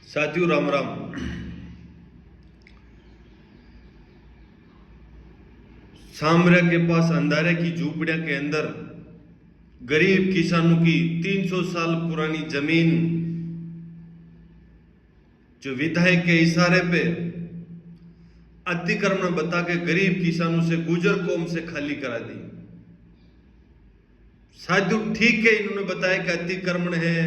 साथियों राम राम। सामरिया के पास अंधारे की झूपड़िया के अंदर गरीब किसानों की 300 साल पुरानी जमीन जो विधायक के इशारे पे अतिक्रमण बता के गरीब किसानों से गुजर कौम से खाली करा दी। साथियों ठीक है, इन्होंने बताया कि अतिक्रमण है,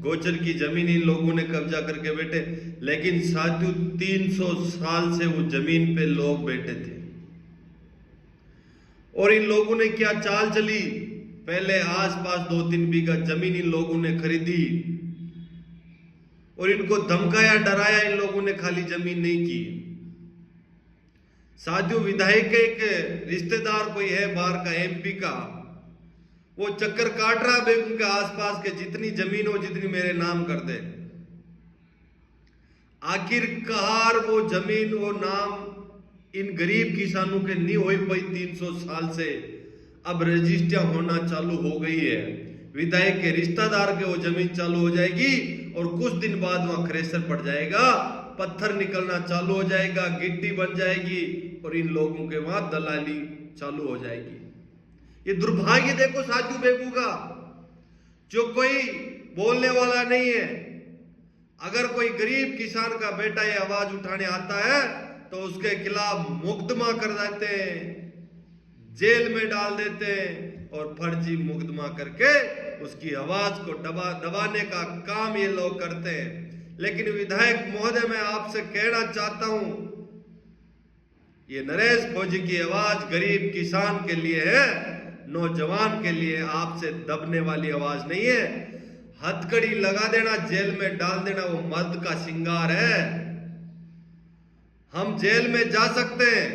गोचर की जमीन इन लोगों ने कब्जा करके बैठे, लेकिन साथियों 300 साल से वो जमीन पे लोग बैठे थे और इन लोगों ने क्या चाल चली। पहले आसपास 2-3 बीघा जमीन इन लोगों ने खरीदी और इनको धमकाया डराया, इन लोगों ने खाली जमीन नहीं की। साथियों विधायक के एक रिश्तेदार कोई है बाहर का, एमपी का, वो चक्कर काट रहा है उनके आसपास के जितनी जमीन हो जितनी मेरे नाम कर दे। आखिरकार वो जमीन वो नाम इन गरीब किसानों के नहीं हो पाई 300 साल से, अब रजिस्ट्रियां होना चालू हो गई है। विधायक के रिश्तेदार के वो जमीन चालू हो जाएगी और कुछ दिन बाद वहां थ्रेशर पड़ जाएगा, पत्थर निकलना चालू हो जाएगा, गिट्टी बन जाएगी और इन लोगों के वहां दलाली चालू हो जाएगी। ये दुर्भाग्य देखो साथियों बेगू का, जो कोई बोलने वाला नहीं है। अगर कोई गरीब किसान का बेटा ये आवाज उठाने आता है तो उसके खिलाफ मुकदमा कर देते हैं, जेल में डाल देते हैं और फर्जी मुकदमा करके उसकी आवाज को दबाने का काम ये लोग करते हैं। लेकिन विधायक महोदय, मैं आपसे कहना चाहता हूं, ये नरेश फौजी की आवाज गरीब किसान के लिए है, नौजवान के लिए आपसे दबने वाली आवाज नहीं है। हथकड़ी लगा देना, जेल में डाल देना वो मर्द का श्रृंगार है। हम जेल में जा सकते हैं,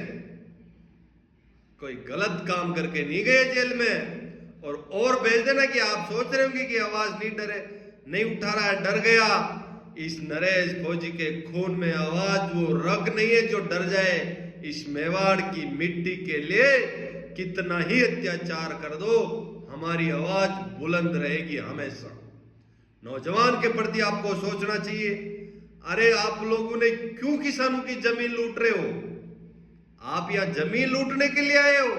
कोई गलत काम करके नहीं गए जेल में। और भेज देना कि आप सोच रहे होंगे कि आवाज नहीं उठा रहा है, डर गया। इस नरेश फौजी के खून में आवाज वो रग नहीं है जो डर जाए। इस मेवाड़ की मिट्टी के लिए कितना ही अत्याचार कर दो, हमारी आवाज बुलंद रहेगी हमेशा। नौजवान के प्रति आपको सोचना चाहिए। अरे आप लोगों ने क्यों किसानों की जमीन लूट रहे हो? आप यहां जमीन लूटने के लिए आए हो?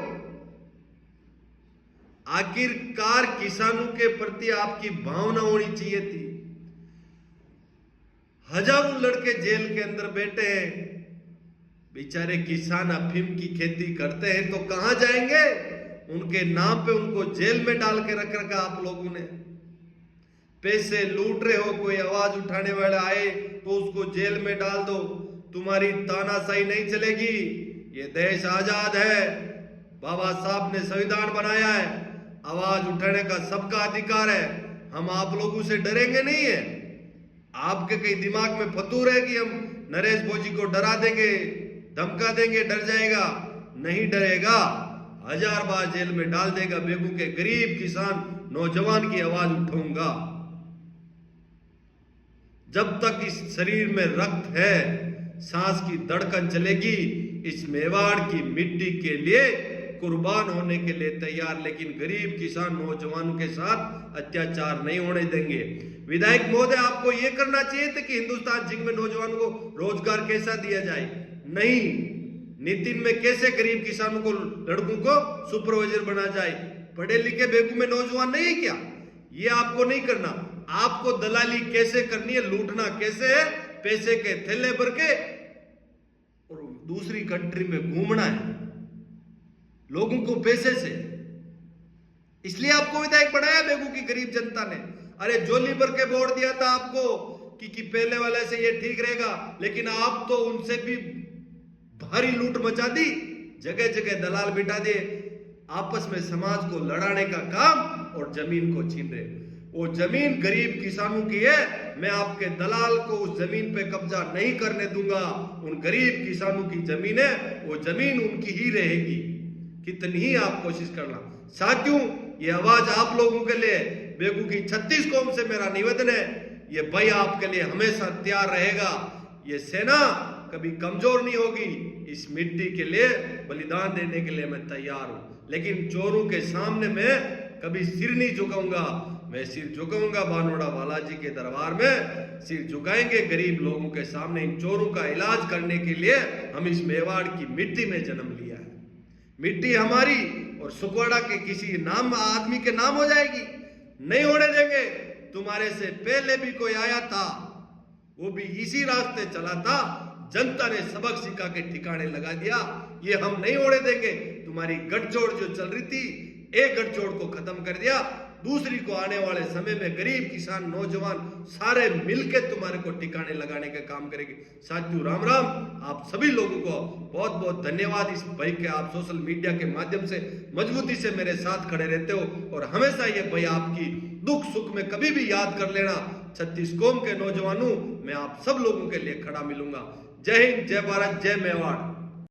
आखिरकार किसानों के प्रति आपकी भावना होनी चाहिए थी। हजारों लड़के जेल के अंदर बैठे हैं, बेचारे किसान अफीम की खेती करते हैं तो कहां जाएंगे? उनके नाम पे उनको जेल में डाल के रख रखा आप लोगों ने। पैसे लूट रहे हो, कोई आवाज उठाने वाला आए तो उसको जेल में डाल दो। तुम्हारी तानाशाही नहीं चलेगी। ये देश आजाद है, बाबा साहब ने संविधान बनाया है, आवाज उठाने का सबका अधिकार है। हम आप लोगों से डरेंगे नहीं है। आपके कहीं दिमाग में फतूर है कि हम नरेश फौजी को डरा देंगे, धमका देंगे, डर जाएगा? नहीं डरेगा, 1000 बार जेल में डाल देगा। बेगू के गरीब किसान नौजवान की आवाज उठाऊंगा। जब तक इस शरीर में रक्त है, सांस की धड़कन चलेगी, इस मेवाड़ की मिट्टी के लिए कुर्बान होने के लिए तैयार। लेकिन गरीब किसान नौजवानों के साथ अत्याचार नहीं होने देंगे। विधायक महोदय, आपको यह करना चाहिए था कि हिंदुस्तान जिंक में नौजवानों को रोजगार कैसा दिया जाए। नहीं, नितिन में कैसे गरीब किसानों को, लड़कों को सुपरवाइजर बना जाए। पढ़े लिखे बेगू में नौजवान नहीं है क्या? ये आपको नहीं करना। आपको दलाली कैसे करनी है, लूटना कैसे है, पैसे के थैले भर के और दूसरी कंट्री में घूमना है लोगों को पैसे से। इसलिए आपको विधायक बनाया बेगू की गरीब जनता ने। अरे जोली भर के वोट दिया था आपको कि पहले वाले से ये ठीक रहेगा, लेकिन आप तो उनसे भी भारी लूट मचा दी, जगह जगह दलाल बिठा दिए, आपस में समाज को लड़ाने का काम और जमीन को छीन रहे। वो जमीन गरीब किसानों की है, मैं आपके दलाल को उस जमीन पे कब्जा नहीं करने दूंगा। उन गरीब किसानों की जमीन है, वो जमीन उनकी ही रहेगी, कितनी ही आप कोशिश करना। साथियों, ये आवाज आप लोगों के लिए, बेगू की 36 कौम से मेरा निवेदन है, ये भाई आपके लिए हमेशा तैयार रहेगा। ये सेना कभी कमजोर नहीं होगी। इस मिट्टी के लिए बलिदान देने के लिए मैं तैयार हूं, लेकिन चोरों के सामने मैं कभी सिर नहीं झुकाऊंगा। मैं सिर झुकाऊंगा बानोड़ा बालाजी के दरबार में, सिर झुकाएंगे गरीब लोगों के सामने। इन चोरों का इलाज करने के लिए हम इस मेवाड़ की मिट्टी में जन्म लिया है। मिट्टी हमारी और सुकवाड़ा के किसी नाम आदमी के नाम हो जाएगी, नहीं होने देंगे। तुम्हारे से पहले भी कोई आया था, वो भी इसी रास्ते चला था, जनता ने सबक सिखा के ठिकाने लगा दिया। ये हम नहीं होने देंगे। तुम्हारी गठजोड़ जो चल रही थी, एक गठजोड़ को खत्म कर दिया, दूसरी को आने वाले समय में गरीब किसान नौजवान सारे मिलके तुम्हारे को ठिकाने लगाने का काम करेंगे। साथियों राम राम, आप सभी लोगों को बहुत बहुत धन्यवाद। इस भाई के आप सोशल मीडिया के माध्यम से मजबूती से मेरे साथ खड़े रहते हो और हमेशा ये भाई आपकी दुख सुख में कभी भी याद कर लेना। 36 कौम के नौजवानों, मैं आप सब लोगों के लिए खड़ा मिलूंगा। जय हिंद, जय भारत, जय मेवाड़।